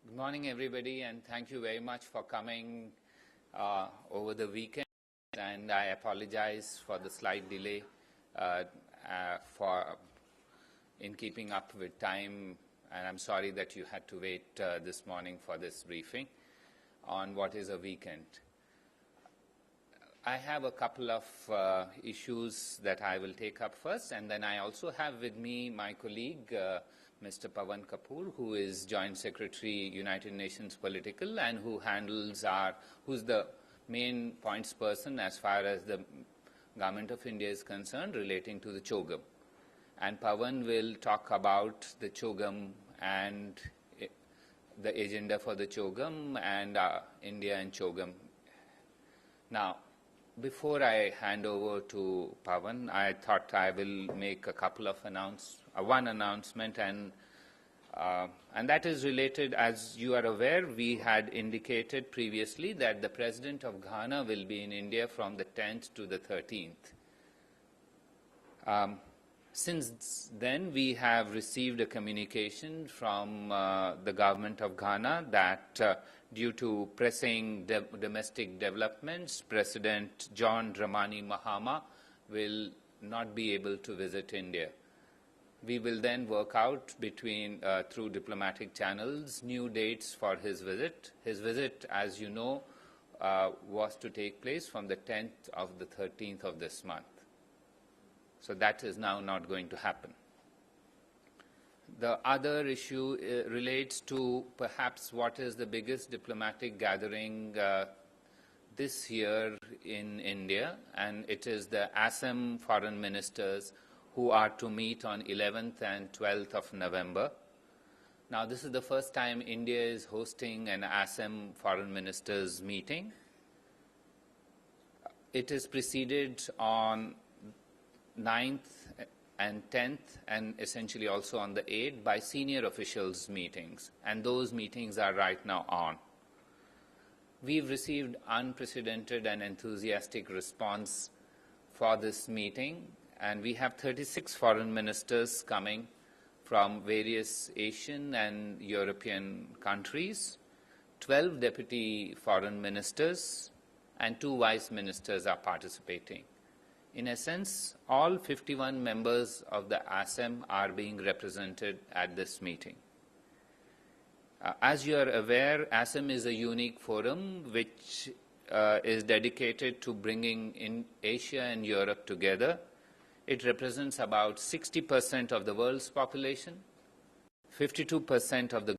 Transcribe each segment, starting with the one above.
Good morning, everybody, and thank you very much for coming over the weekend. And I apologize for the slight delay in keeping up with time, and I'm sorry that you had to wait this morning for this briefing on what is a weekend. I have a couple of issues that I will take up first, and then I also have with me my colleague, Mr. Pawan Kapoor, who is Joint Secretary, United Nations Political, and who's the main points person as far as the Government of India is concerned relating to the CHOGM. And Pawan will talk about the CHOGM and the agenda for the CHOGM and India and CHOGM. Now, before I hand over to Pawan, I thought I will make a couple of one announcement, and that is related. As you are aware, we had indicated previously that the President of Ghana will be in India from the 10th to the 13th. Since then, we have received a communication from the government of Ghana that due to pressing domestic developments, President John Dramani Mahama will not be able to visit India. We will then work out through diplomatic channels, new dates for his visit. His visit, as you know, was to take place from the 10th of the 13th of this month. So that is now not going to happen. The other issue relates to perhaps what is the biggest diplomatic gathering this year in India, and it is the ASEM foreign ministers who are to meet on 11th and 12th of November. Now, this is the first time India is hosting an ASEM foreign ministers meeting. It is preceded on 9th and 10th, and essentially also on the 8th, by senior officials meetings, and those meetings are right now on. We've received unprecedented and enthusiastic response for this meeting, and we have 36 foreign ministers coming from various Asian and European countries, 12 deputy foreign ministers, and 2 vice ministers are participating. In essence, all 51 members of the ASEM are being represented at this meeting. As you are aware, ASEM is a unique forum which is dedicated to bringing in Asia and Europe together. It represents about 60% of the world's population, 52% of the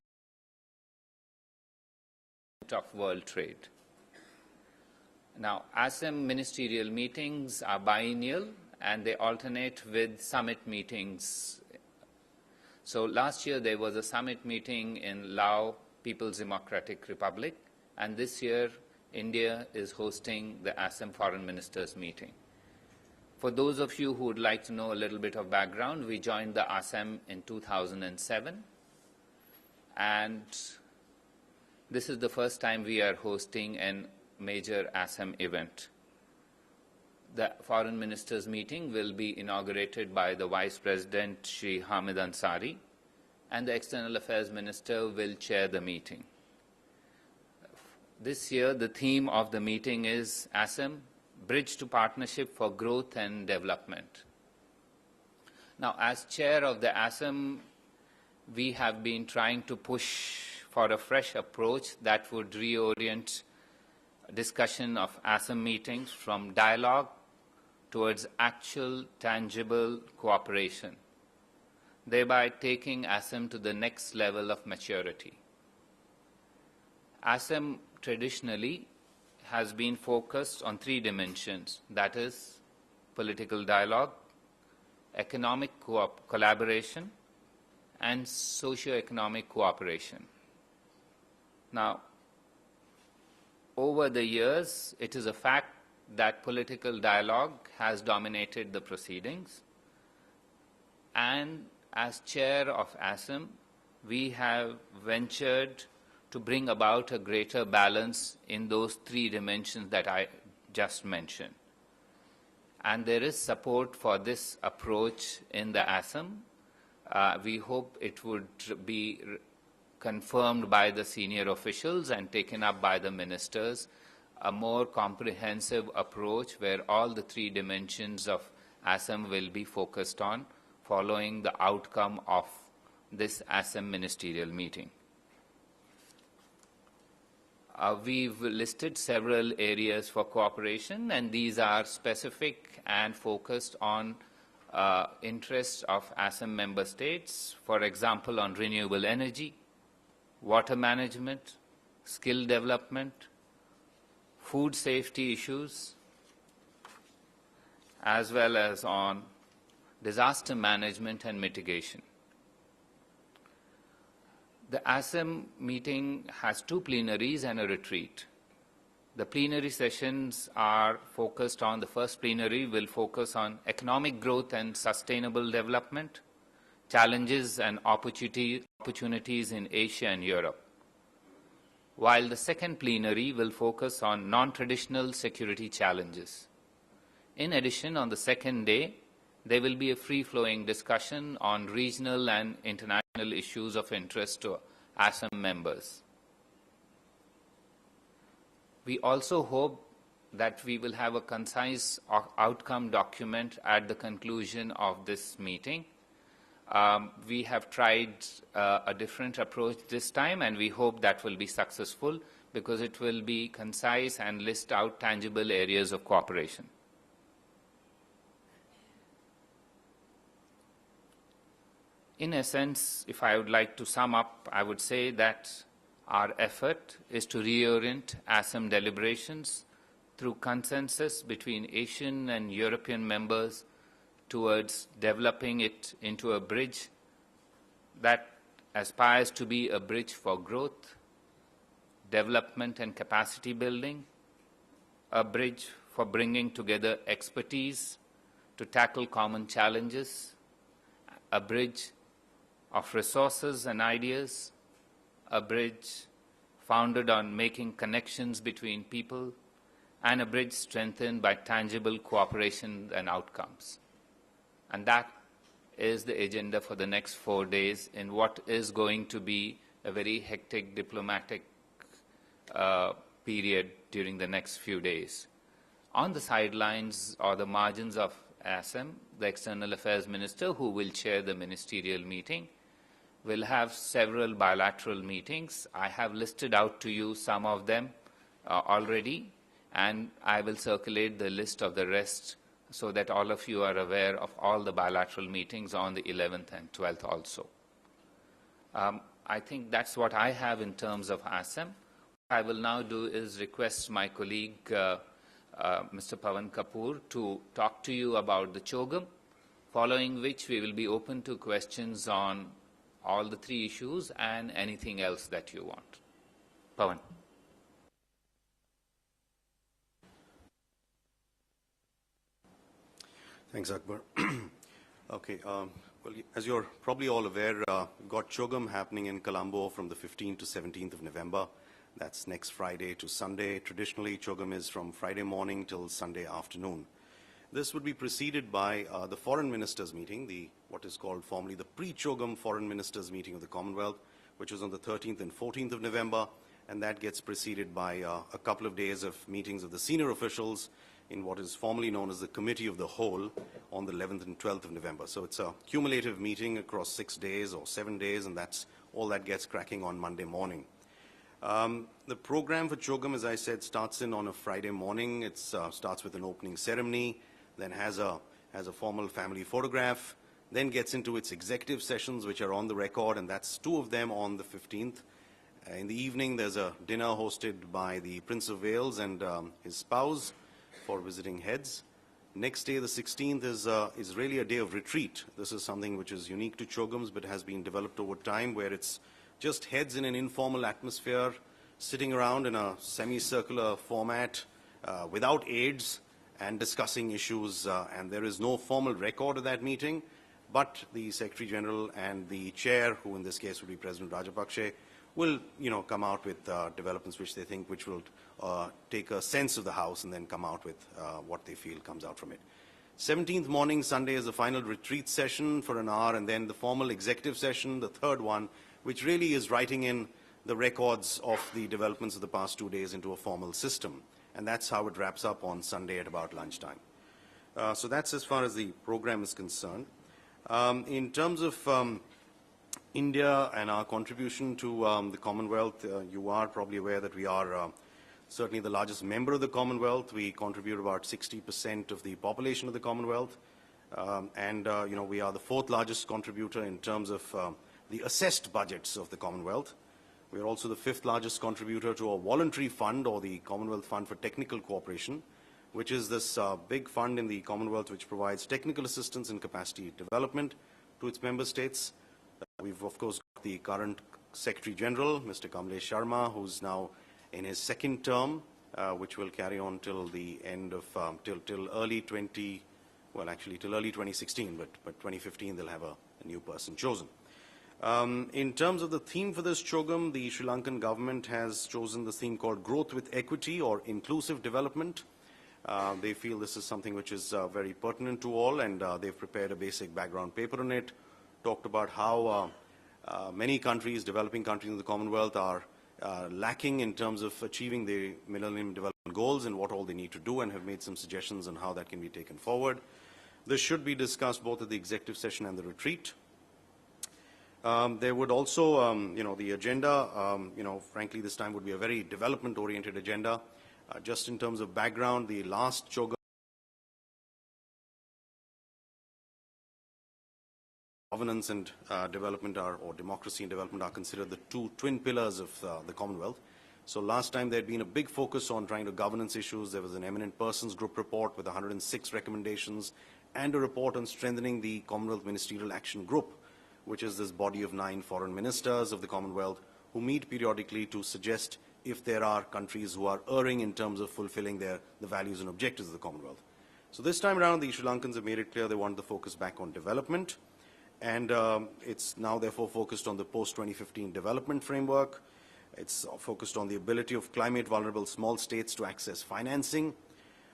of world trade. Now, ASEM ministerial meetings are biennial, and they alternate with summit meetings. So last year there was a summit meeting in Laos, People's Democratic Republic, and this year India is hosting the ASEM foreign ministers meeting. For those of you who would like to know a little bit of background, we joined the ASEM in 2007, and this is the first time we are hosting an major ASEM event. The foreign ministers meeting will be inaugurated by the Vice President Shri Hamid Ansari, and the External Affairs Minister will chair the meeting. This year the theme of the meeting is ASEM, Bridge to Partnership for Growth and Development. Now, as chair of the ASEM, we have been trying to push for a fresh approach that would reorient discussion of ASEM meetings from dialogue towards actual, tangible cooperation, thereby taking ASEM to the next level of maturity. ASEM traditionally has been focused on 3 dimensions, that is, political dialogue, economic collaboration, and socio-economic cooperation. Now, over the years, it is a fact that political dialogue has dominated the proceedings, and as chair of ASEM, we have ventured to bring about a greater balance in those 3 dimensions that I just mentioned. And there is support for this approach in the ASEM. We hope it would be confirmed by the senior officials and taken up by the ministers, a more comprehensive approach where all the three dimensions of Assam will be focused on following the outcome of this Assam ministerial meeting. We've listed several areas for cooperation, and these are specific and focused on interests of Assam member states, for example, on renewable energy, water management, skill development, food safety issues, as well as on disaster management and mitigation. The Assam meeting has two plenaries and a retreat. The plenary sessions are focused on, the first plenary will focus on economic growth and sustainable development, challenges and opportunities in Asia and Europe, while the second plenary will focus on non-traditional security challenges. In addition, on the second day, there will be a free-flowing discussion on regional and international issues of interest to Assam members. We also hope that we will have a concise outcome document at the conclusion of this meeting. We have tried a different approach this time, and we hope that will be successful because it will be concise and list out tangible areas of cooperation. In essence, if I would like to sum up, I would say that our effort is to reorient Assam deliberations through consensus between Asian and European members towards developing it into a bridge that aspires to be a bridge for growth, development and capacity building, a bridge for bringing together expertise to tackle common challenges, a bridge of resources and ideas, a bridge founded on making connections between people, and a bridge strengthened by tangible cooperation and outcomes. And that is the agenda for the next 4 days in what is going to be a very hectic diplomatic period during the next few days. On the sidelines or the margins of Assam, the External Affairs Minister, who will chair the ministerial meeting, will have several bilateral meetings. I have listed out to you some of them already, and I will circulate the list of the rest so that all of you are aware of all the bilateral meetings on the 11th and 12th also. I think that's what I have in terms of Assam. What I will now do is request my colleague, Mr. Pawan Kapoor, to talk to you about the CHOGM, following which we will be open to questions on all the three issues and anything else that you want. Pawan. Thanks, Akbar. Okay, well, as you're probably all aware, we've got CHOGM happening in Colombo from the 15th to 17th of November. That's next Friday to Sunday. Traditionally, CHOGM is from Friday morning till Sunday afternoon. This would be preceded by the Foreign Ministers meeting, what is called formally the pre-CHOGM Foreign Ministers meeting of the Commonwealth, which is on the 13th and 14th of November, and that gets preceded by a couple of days of meetings of the senior officials in what is formally known as the Committee of the Whole on the 11th and 12th of November. So it's a cumulative meeting across 6 days or 7 days, and that's all that gets cracking on Monday morning. The program for CHOGM, as I said, starts in on a Friday morning. It starts with an opening ceremony, then has a formal family photograph, then gets into its executive sessions, which are on the record, and that's 2 of them on the 15th. In the evening, there's a dinner hosted by the Prince of Wales and his spouse for visiting heads. Next day, the 16th, is really a day of retreat. This is something which is unique to CHOGMs, but has been developed over time, where it's just heads in an informal atmosphere, sitting around in a semicircular format without aides and discussing issues. And there is no formal record of that meeting, but the Secretary General and the Chair, who in this case would be President Rajapaksa, will come out with developments which they think which will take a sense of the House and then come out with what they feel comes out from it. 17th morning, Sunday, is the final retreat session for an hour, and then the formal executive session, the third one, which really is writing in the records of the developments of the past 2 days into a formal system. And that's how it wraps up on Sunday at about lunchtime. So that's as far as the program is concerned. In terms of India and our contribution to the Commonwealth, you are probably aware that we are certainly the largest member of the Commonwealth. We contribute about 60% of the population of the Commonwealth. We are the fourth largest contributor in terms of the assessed budgets of the Commonwealth. We are also the fifth largest contributor to a voluntary fund, or the Commonwealth Fund for Technical Cooperation, which is this big fund in the Commonwealth which provides technical assistance and capacity development to its member states. We've, of course, got the current Secretary General, Mr. Kamlesh Sharma, who's now in his second term, which will carry on till the end of, till early 2016, but 2015 they'll have a new person chosen. In terms of the theme for this Chogam, the Sri Lankan government has chosen the theme called Growth with Equity, or Inclusive Development. They feel this is something which is very pertinent to all, and they've prepared a basic background paper on it, talked about how many countries, developing countries in the Commonwealth, are lacking in terms of achieving the Millennium Development Goals and what all they need to do, and have made some suggestions on how that can be taken forward. This should be discussed both at the executive session and the retreat. There would also, the agenda, frankly, this time would be a very development-oriented agenda. Just in terms of background, the last Chogam, governance and development or democracy and development are considered the two twin pillars of the Commonwealth. So last time there had been a big focus on trying to governance issues. There was an eminent persons group report with 106 recommendations and a report on strengthening the Commonwealth Ministerial Action Group, which is this body of 9 foreign ministers of the Commonwealth who meet periodically to suggest if there are countries who are erring in terms of fulfilling the values and objectives of the Commonwealth. So this time around, the Sri Lankans have made it clear they want the focus back on development, and it's now therefore focused on the post-2015 development framework. It's focused on the ability of climate-vulnerable small states to access financing,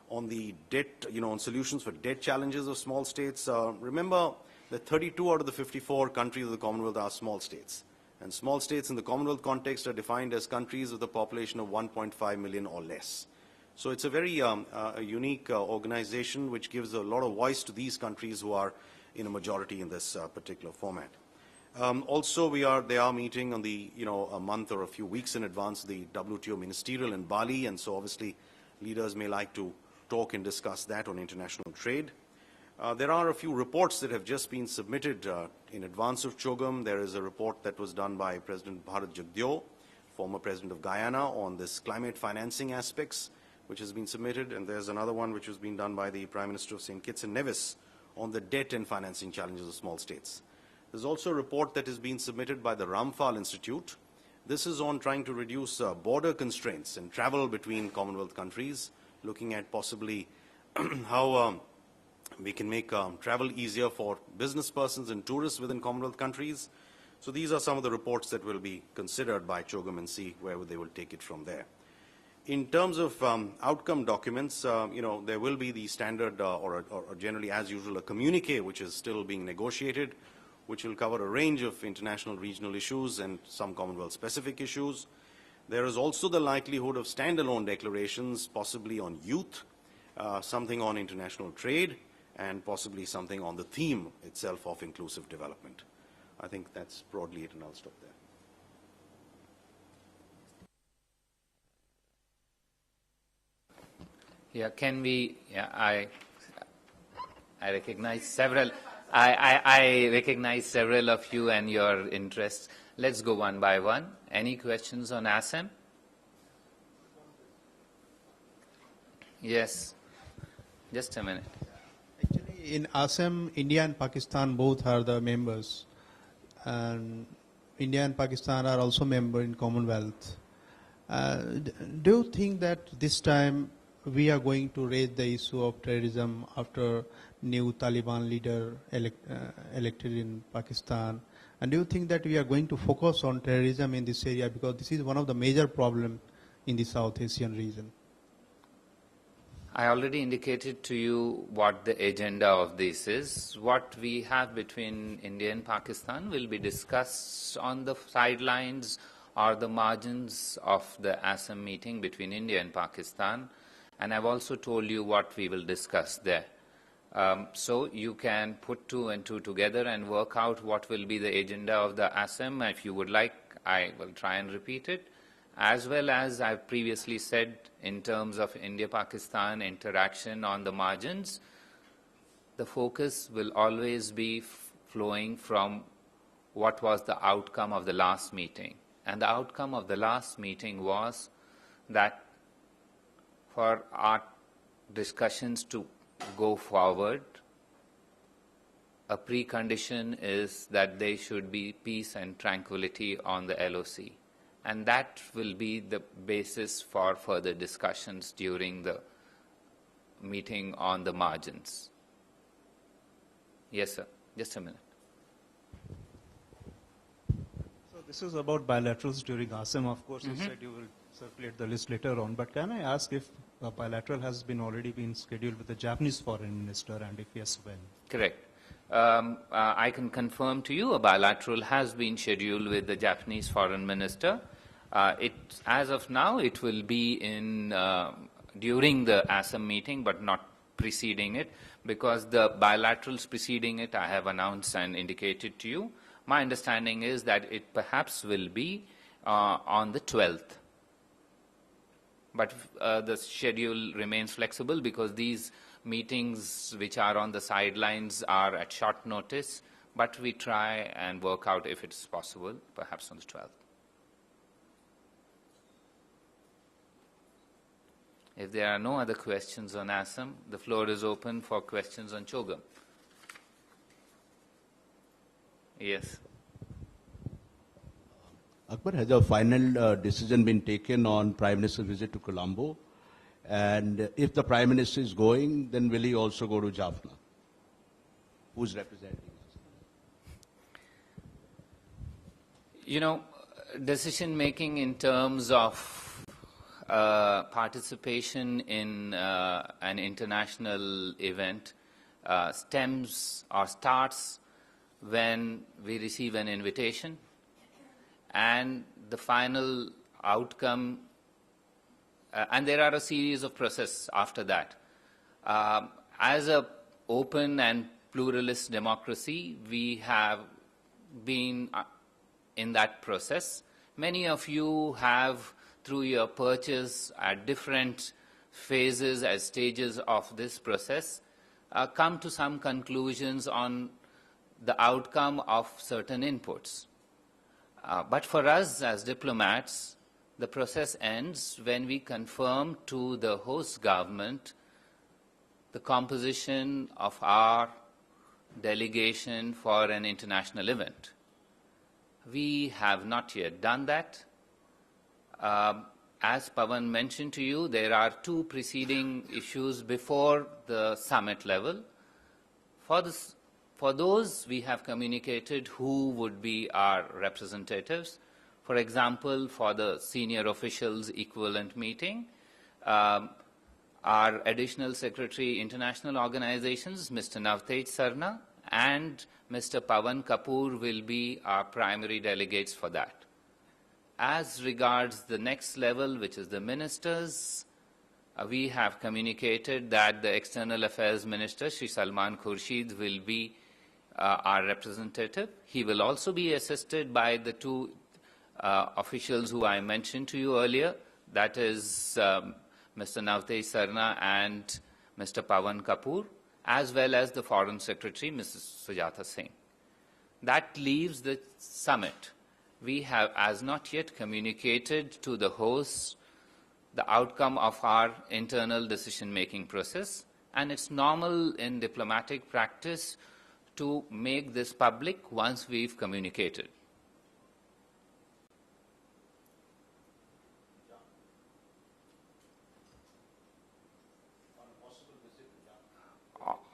on the debt, on solutions for debt challenges of small states. Remember that 32 out of the 54 countries of the Commonwealth are small states. And small states in the Commonwealth context are defined as countries with a population of 1.5 million or less. So it's a very unique organization which gives a lot of voice to these countries who are in a majority in this particular format. Also, they are meeting on the, a month or a few weeks in advance of the WTO ministerial in Bali, and so obviously leaders may like to talk and discuss that on international trade. There are a few reports that have just been submitted in advance of Chogam. There is a report that was done by President Bharat Jagdeo, former president of Guyana, on this climate financing aspects, which has been submitted. And there's another one which has been done by the Prime Minister of St. Kitts and Nevis on the debt and financing challenges of small states. There's also a report that has been submitted by the Ramphal Institute. This is on trying to reduce border constraints and travel between Commonwealth countries, looking at possibly how we can make travel easier for business persons and tourists within Commonwealth countries. So these are some of the reports that will be considered by Chogam and see where they will take it from there. In terms of outcome documents, there will be the standard or generally as usual a communique which is still being negotiated, which will cover a range of international regional issues and some Commonwealth specific issues. There is also the likelihood of standalone declarations, possibly on youth, something on international trade, and possibly something on the theme itself of inclusive development. I think that's broadly it, and I'll stop there. Yeah, can we, I recognize several, I recognize several of you and your interests. Let's go one by one. Any questions on Assam? Yes, just a minute. Actually, in Assam, India and Pakistan both are the members. And India and Pakistan are also members in Commonwealth. Do you think that this time we are going to raise the issue of terrorism after new Taliban leader elected in Pakistan? And do you think that we are going to focus on terrorism in this area, because this is one of the major problems in the South Asian region? I already indicated to you what the agenda of this is. What we have between India and Pakistan will be discussed on the sidelines or the margins of the Assam meeting between India and Pakistan. And I've also told you what we will discuss there. So you can put two and two together and work out what will be the agenda of the Assam. If you would like, I will try and repeat it. As well as I've previously said, in terms of India-Pakistan interaction on the margins, the focus will always be flowing from what was the outcome of the last meeting. And the outcome of the last meeting was that for our discussions to go forward, a precondition is that there should be peace and tranquility on the LOC. And that will be the basis for further discussions during the meeting on the margins. Yes, sir. Just a minute. So this is about bilaterals during Assam. Of course, you said you will circulate the list later on. But can I ask if a bilateral has already been scheduled with the Japanese foreign minister, and if yes, when? Correct. I can confirm to you a bilateral has been scheduled with the Japanese foreign minister. As of now, it will be during the Assam meeting, but not preceding it, because the bilaterals preceding it I have announced and indicated to you. My understanding is that it perhaps will be on the 12th. But the schedule remains flexible because these meetings which are on the sidelines are at short notice, but we try and work out if it's possible, perhaps on the 12th. If there are no other questions on Assam, the floor is open for questions on Chogam. Yes. Akbar, has a final decision been taken on Prime Minister's visit to Colombo? And if the Prime Minister is going, then will he also go to Jaffna? Who's representing us? You know, decision-making in terms of participation in an international event stems or starts when we receive an invitation, and the final outcome, and there are a series of processes after that. As an open and pluralist democracy, we have been in that process. Many of you have, through your purchase at different phases as stages of this process, come to some conclusions on the outcome of certain inputs. But for us as diplomats, the process ends when we confirm to the host government the composition of our delegation for an international event. We have not yet done that. As Pawan mentioned to you, there are two preceding issues before the summit level. For those, we have communicated who would be our representatives. For example, for the senior officials equivalent meeting, our Additional Secretary International Organizations, Mr. Navtej Sarna, and Mr. Pawan Kapoor will be our primary delegates for that. As regards the next level, which is the ministers, we have communicated that the External Affairs Minister, Shri Salman Khurshid, will be our representative. He will also be assisted by the two officials who I mentioned to you earlier, that is Mr. Navtej Sarna and Mr. Pawan Kapoor, as well as the Foreign Secretary, Mrs. Sujata Singh. That leaves the summit. We have as not yet communicated to the hosts the outcome of our internal decision-making process, and it's normal in diplomatic practice to make this public once we've communicated.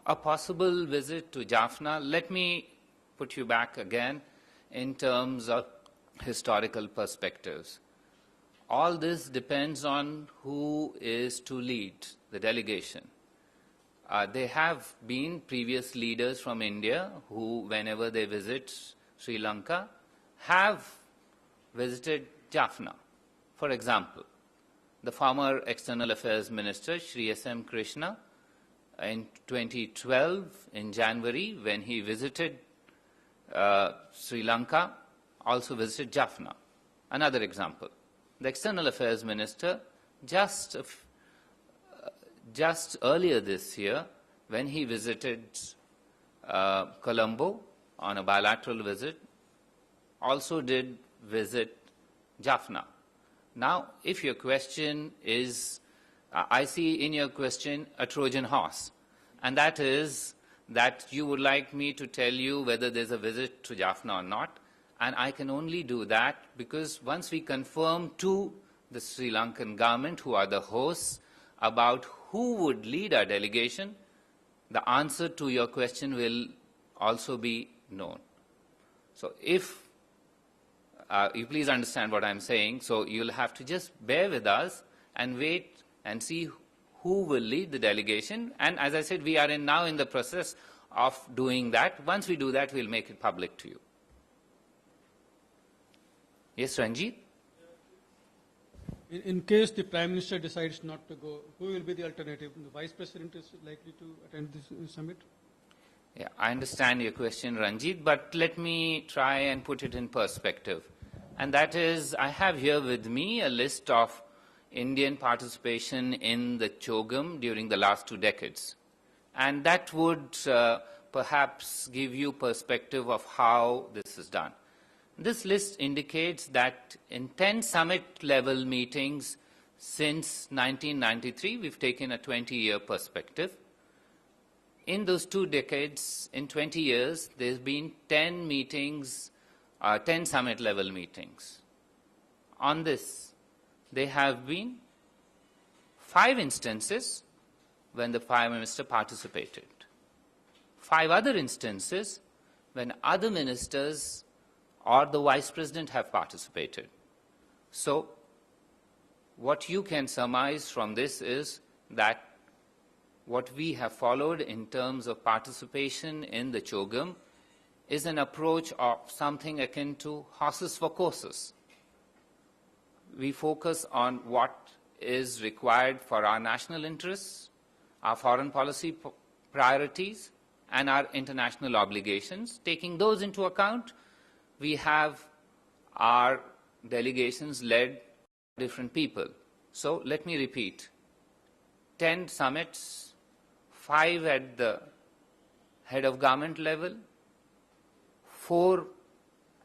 A possible visit to Jaffna, let me put you back again in terms of historical perspectives. all this depends on who is to lead the delegation. There have been previous leaders from India who, whenever they visit Sri Lanka, have visited Jaffna. For example, the former External Affairs Minister, Shri S.M. Krishna, in 2012, in January, when he visited Sri Lanka, also visited Jaffna. Another example, the External Affairs Minister, just earlier this year, when he visited Colombo on a bilateral visit, also did visit Jaffna. Now, if your question is, I see in your question a Trojan horse, and that is that you would like me to tell you whether there's a visit to Jaffna or not, and I can only do that because once we confirm to the Sri Lankan government, who are the hosts, about who would lead our delegation, the answer to your question will also be known. So if you please understand what I'm saying, so you'll have to just bear with us and wait and see who will lead the delegation. And as I said, we are now in the process of doing that. Once we do that, we'll make it public to you. Yes, Ranjit? In case the Prime Minister decides not to go, who will be the alternative? The Vice President is likely to attend this summit? Yeah, I understand your question, Ranjit, but let me try and put it in perspective. And that is, I have here with me a list of Indian participation in the CHOGM during the last 2 decades. And that would perhaps give you perspective of how this is done. This list indicates that in 10 summit-level meetings since 1993, we've taken a 20-year perspective. In those 2 decades, in 20 years, there's been 10 meetings, 10 summit-level meetings. On this, there have been 5 instances when the Prime Minister participated. 5 other instances when other ministers or the Vice President have participated. So, what you can surmise from this is that what we have followed in terms of participation in the CHOGM is an approach of something akin to horses for courses. We focus on what is required for our national interests, our foreign policy priorities, and our international obligations. Taking those into account, we have our delegations led by different people. So let me repeat, 10 summits, 5 at the head of government level, 4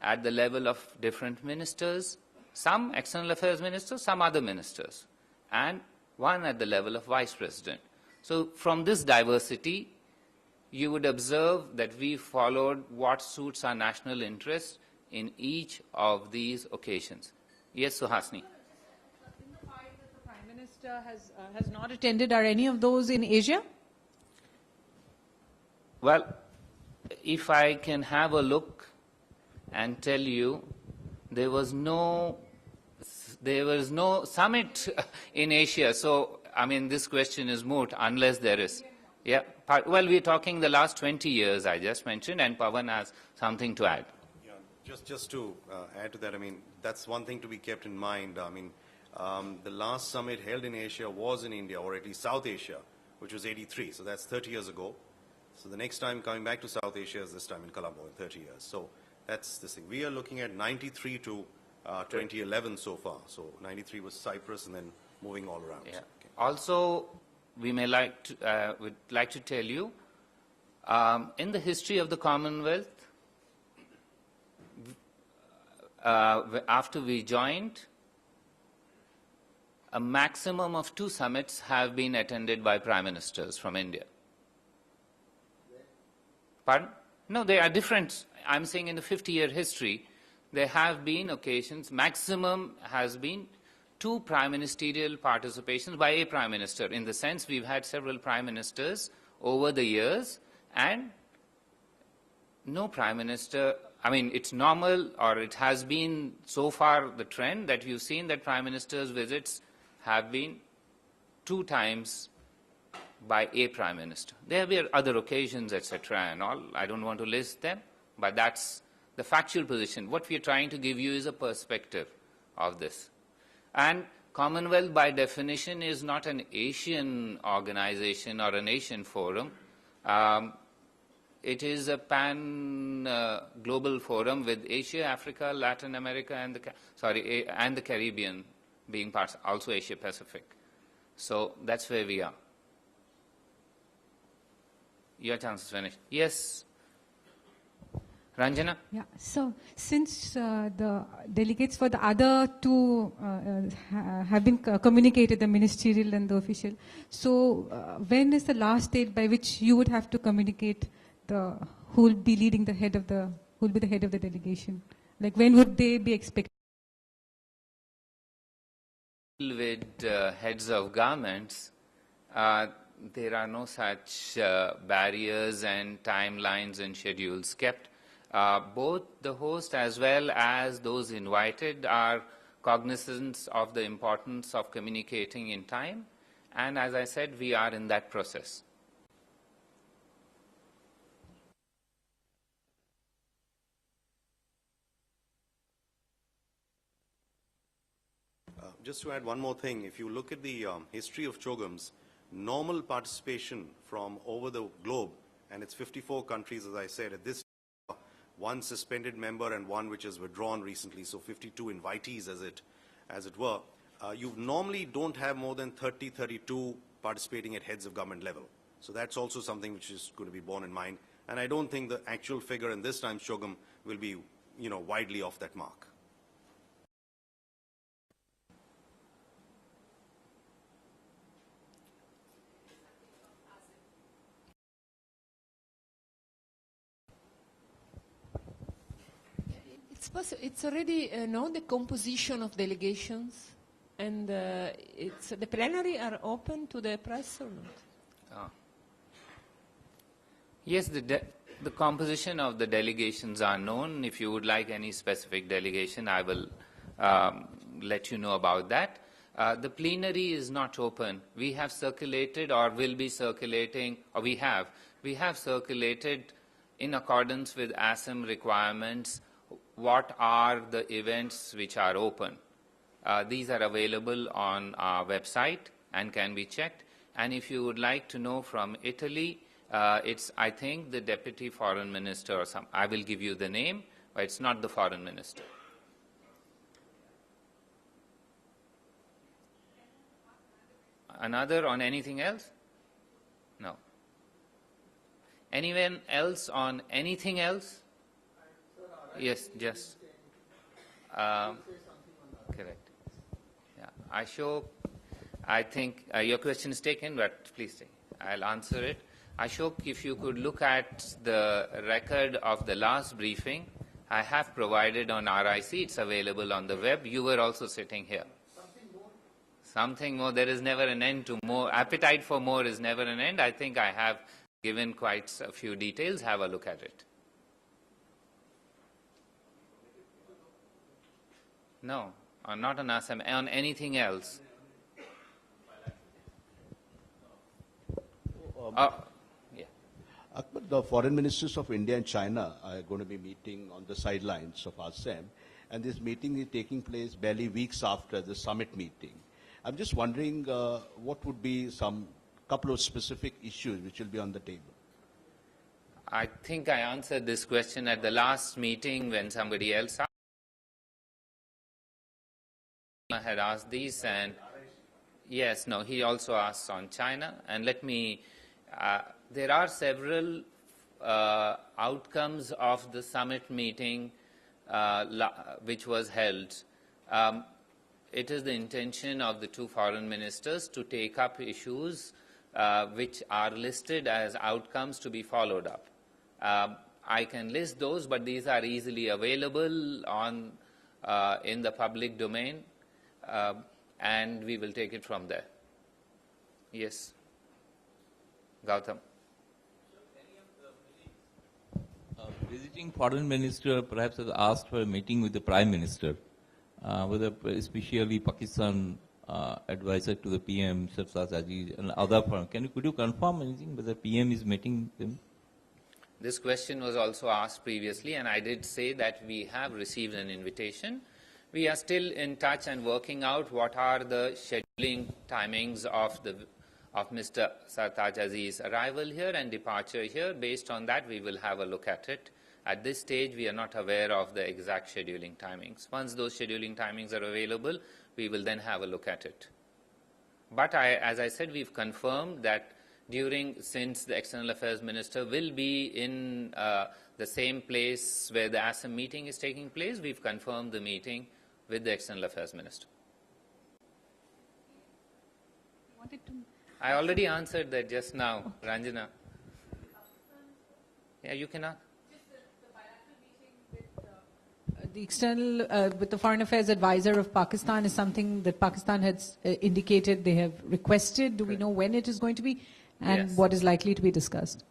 at the level of different ministers, some external affairs ministers, some other ministers, and 1 at the level of vice president. So from this diversity, you would observe that we followed what suits our national interests in each of these occasions. Yes, Suhasini. In the 5 that the Prime Minister has not attended, are any of those in Asia? Well, if I can have a look and tell you, there was no summit in Asia. So, I mean, this question is moot unless there is. Yeah. Well, we're talking the last 20 years, I just mentioned, and Pawan has something to add. Yeah, just to add to that, I mean, that's one thing to be kept in mind. I mean, the last summit held in Asia was in India, or at least South Asia, which was 83. So that's 30 years ago. So the next time coming back to South Asia is this time in Colombo in 30 years. So that's this thing. We are looking at 93 to 2011 so far. So 93 was Cyprus and then moving all around. Yeah. So, okay. Also, we may would like to tell you, in the history of the Commonwealth, after we joined, a maximum of 2 summits have been attended by Prime Ministers from India. Pardon? No, they are different. I'm saying in the 50-year history, there have been occasions, maximum has been 2 prime ministerial participations by a Prime Minister. In the sense, we've had several Prime Ministers over the years, and no Prime Minister I mean, it's normal, or it has been so far the trend that you've seen that Prime Minister's visits have been 2 times by a Prime Minister. There have been other occasions, etc. and all. I don't want to list them, but that's the factual position. What we are trying to give you is a perspective of this. And Commonwealth, by definition, is not an Asian organization or an Asian forum. It is a pan-global forum with Asia, Africa, Latin America, and the Caribbean being parts, also Asia Pacific. So that's where we are. Your chance is finished. Yes. Ranjana? Yeah, so since the delegates for the other 2 have been communicated, the ministerial and the official, so when is the last date by which you would have to communicate who will be leading the head of who will be the head of the delegation? Like when would they be expected? With heads of governments, there are no such barriers and timelines and schedules kept. Both the host as well as those invited are cognizant of the importance of communicating in time, and as I said, we are in that process. Just to add one more thing, if you look at the history of CHOGMs, normal participation from over the globe, and it's 54 countries, as I said, at this 1 suspended member and 1 which has withdrawn recently, so 52 invitees as it were, you normally don't have more than 30, 32 participating at heads of government level. So that's also something which is going to be borne in mind. And I don't think the actual figure in this time's CHOGM will be, widely off that mark. It's already known the composition of delegations, and the plenary are open to the press or not? Yes, the composition of the delegations are known. If you would like any specific delegation, I will let you know about that. The plenary is not open. We have circulated, or will be circulating, or we have circulated in accordance with ASEM requirements what are the events which are open. These are available on our website and can be checked. And if you would like to know from Italy, it's, I think, the Deputy Foreign Minister or some. I will give you the name, but it's not the Foreign Minister. Another on anything else? No. Anyone else on anything else? Yes, just. Correct. Yeah, Ashok, I think your question is taken, but please take. I'll answer it. Ashok, if you could look at the record of the last briefing, I have provided on RIC. It's available on the web. You were also sitting here. Something more. There is never an end to more. Appetite for more is never an end. I think I have given quite a few details. Have a look at it. No, not on ASEM, on anything else. Yeah. The foreign ministers of India and China are going to be meeting on the sidelines of ASEM, and this meeting is taking place barely weeks after the summit meeting. I'm just wondering what would be some couple of specific issues which will be on the table. I think I answered this question at the last meeting when somebody else had asked these, and yes, no, he also asked on China. And let me, there are several outcomes of the summit meeting which was held. It is the intention of the 2 foreign ministers to take up issues which are listed as outcomes to be followed up. I can list those, but these are easily available on in the public domain. And we will take it from there. Yes. Gautam. visiting foreign minister perhaps has asked for a meeting with the Prime Minister, whether especially Pakistan advisor to the PM, Sarfraz Aziz, and other firms. Could you confirm anything whether PM is meeting them? This question was also asked previously, and I did say that we have received an invitation. We are still in touch and working out what are the scheduling timings of Mr. Sartaj Aziz's arrival here and departure here. Based on that, we will have a look at it. At this stage, we are not aware of the exact scheduling timings. Once those scheduling timings are available, we will then have a look at it. But as I said, we've confirmed that since the External Affairs Minister will be in the same place where the Assam meeting is taking place, we've confirmed the meeting with the External Affairs Minister. I already answered that just now, Ranjana. Yeah, you can ask. With the Foreign Affairs Advisor of Pakistan is something that Pakistan has indicated they have requested. Do we know when it is going to be and what is likely to be discussed?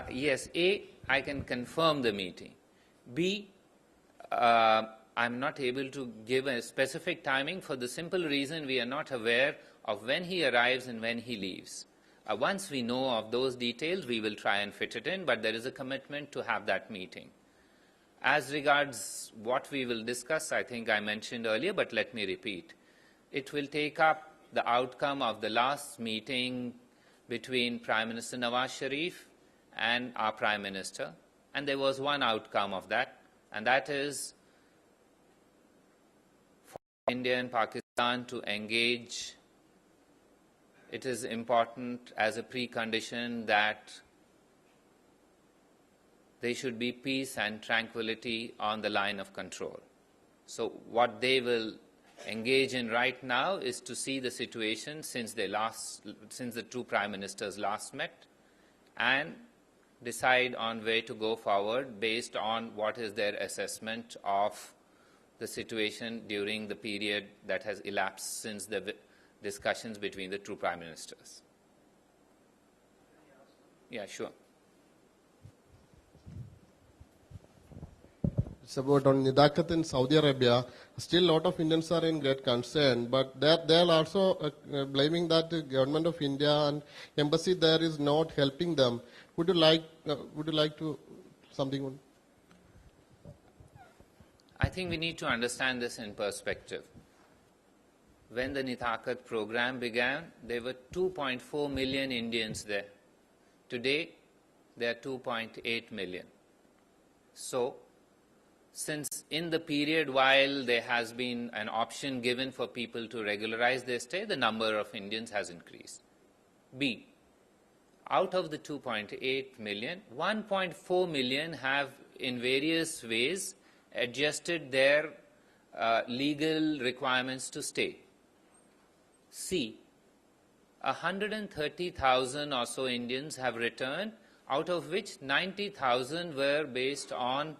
Yes. A, I can confirm the meeting. B, I'm not able to give a specific timing for the simple reason we are not aware of when he arrives and when he leaves. Once we know of those details, we will try and fit it in, but there is a commitment to have that meeting. As regards what we will discuss, I think I mentioned earlier, but let me repeat. It will take up the outcome of the last meeting between Prime Minister Nawaz Sharif and our Prime Minister, and there was one outcome of that, and that is for India and Pakistan to engage. It is important as a precondition that there should be peace and tranquility on the line of control. So what they will engage in right now is to see the situation since the two prime ministers last met and decide on where to go forward based on what is their assessment of the situation during the period that has elapsed since the discussions between the two prime ministers. Yeah, sure. It's about on Nidakat in Saudi Arabia. Still, a lot of Indians are in great concern, but they are also blaming that the government of India and embassy there is not helping them. Would you like to something on? I think we need to understand this in perspective. When the Nitakat program began, there were 2.4 million Indians there. Today, there are 2.8 million. So, since in the period while there has been an option given for people to regularize their stay, the number of Indians has increased. B, out of the 2.8 million, 1.4 million have in various ways adjusted their legal requirements to stay. C, 130,000 or so Indians have returned, out of which 90,000 were based on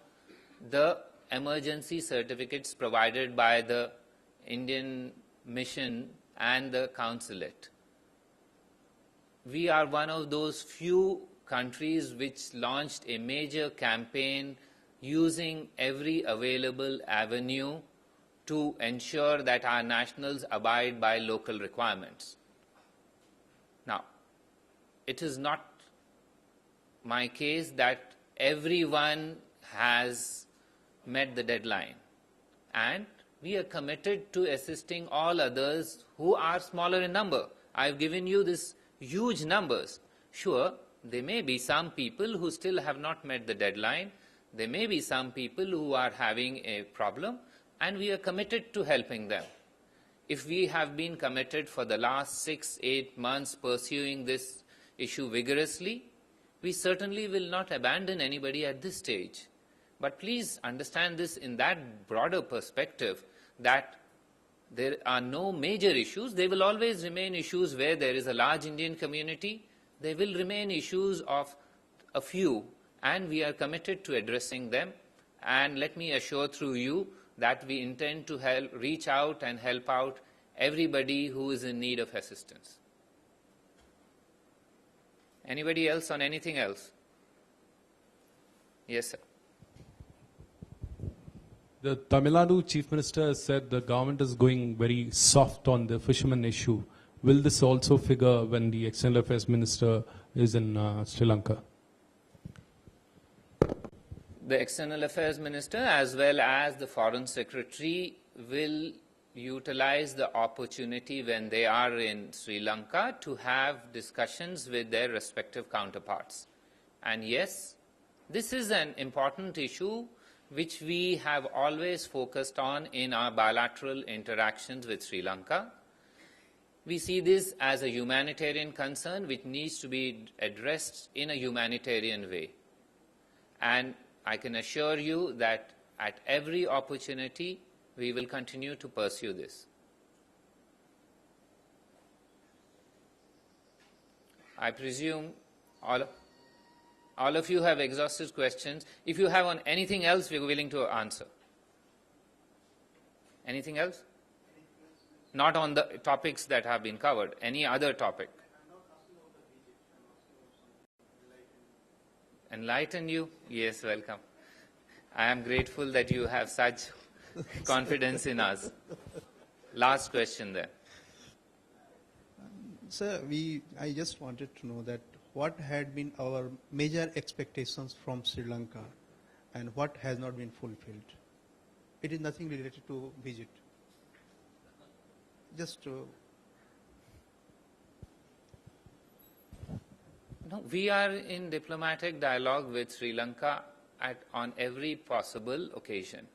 the emergency certificates provided by the Indian mission and the consulate. We are one of those few countries which launched a major campaign using every available avenue to ensure that our nationals abide by local requirements. Now, it is not my case that everyone has met the deadline, and we are committed to assisting all others who are smaller in number. I've given you these huge numbers. Sure, there may be some people who still have not met the deadline. There may be some people who are having a problem, and we are committed to helping them. If we have been committed for the last 6-8 months pursuing this issue vigorously, we certainly will not abandon anybody at this stage. But please understand this in that broader perspective, that there are no major issues. There will always remain issues where there is a large Indian community. There will remain issues of a few, and we are committed to addressing them. And let me assure through you that we intend to reach out and help out everybody who is in need of assistance. Anybody else on anything else? Yes, sir. The Tamil Nadu Chief Minister has said the government is going very soft on the fishermen issue. Will this also figure when the External Affairs Minister is in Sri Lanka? The External Affairs Minister as well as the Foreign Secretary will utilize the opportunity when they are in Sri Lanka to have discussions with their respective counterparts. And yes, this is an important issue which we have always focused on in our bilateral interactions with Sri Lanka. We see this as a humanitarian concern which needs to be addressed in a humanitarian way. And I can assure you that at every opportunity, we will continue to pursue this. I presume all of you have exhaustive questions. If you have on anything else, we are willing to answer. Anything else? Not on the topics that have been covered. Any other topic? Enlighten you? Yes, welcome. I am grateful that you have such confidence in us. Last question there. Sir, I just wanted to know that what had been our major expectations from Sri Lanka and what has not been fulfilled. It is nothing related to visit. Just to... No, we are in diplomatic dialogue with Sri Lanka on every possible occasion.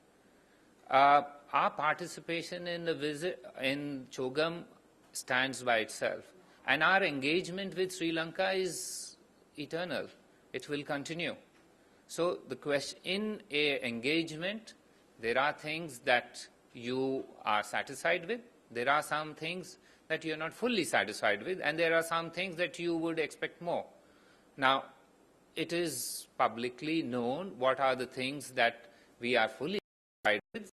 Our participation in the visit in Chogam stands by itself. And our engagement with Sri Lanka is eternal. It will continue. So the question, in an engagement, there are things that you are satisfied with. There are some things that you are not fully satisfied with. And there are some things that you would expect more. Now, it is publicly known what are the things that we are fully satisfied with.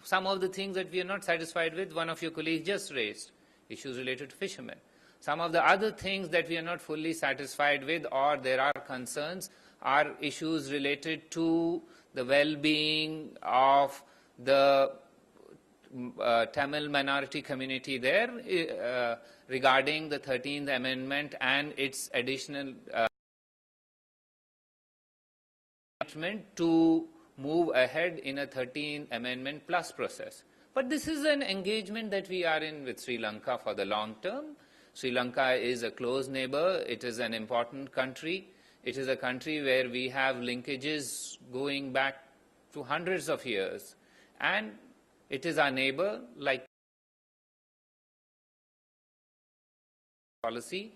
Some of the things that we are not satisfied with, one of your colleagues just raised, issues related to fishermen. Some of the other things that we are not fully satisfied with or there are concerns are issues related to the well-being of the Tamil minority community there regarding the 13th Amendment and its additional to move ahead in a 13th Amendment plus process. But this is an engagement that we are in with Sri Lanka for the long term. Sri Lanka is a close neighbor. It is an important country. It is a country where we have linkages going back to hundreds of years. And it is our neighbor, like policy.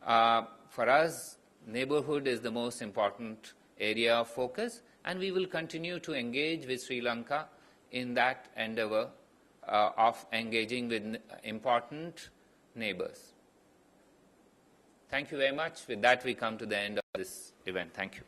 For us, neighborhood is the most important area of focus, and we will continue to engage with Sri Lanka in that endeavor of engaging with important neighbors. Thank you very much. With that, we come to the end of this event. Thank you.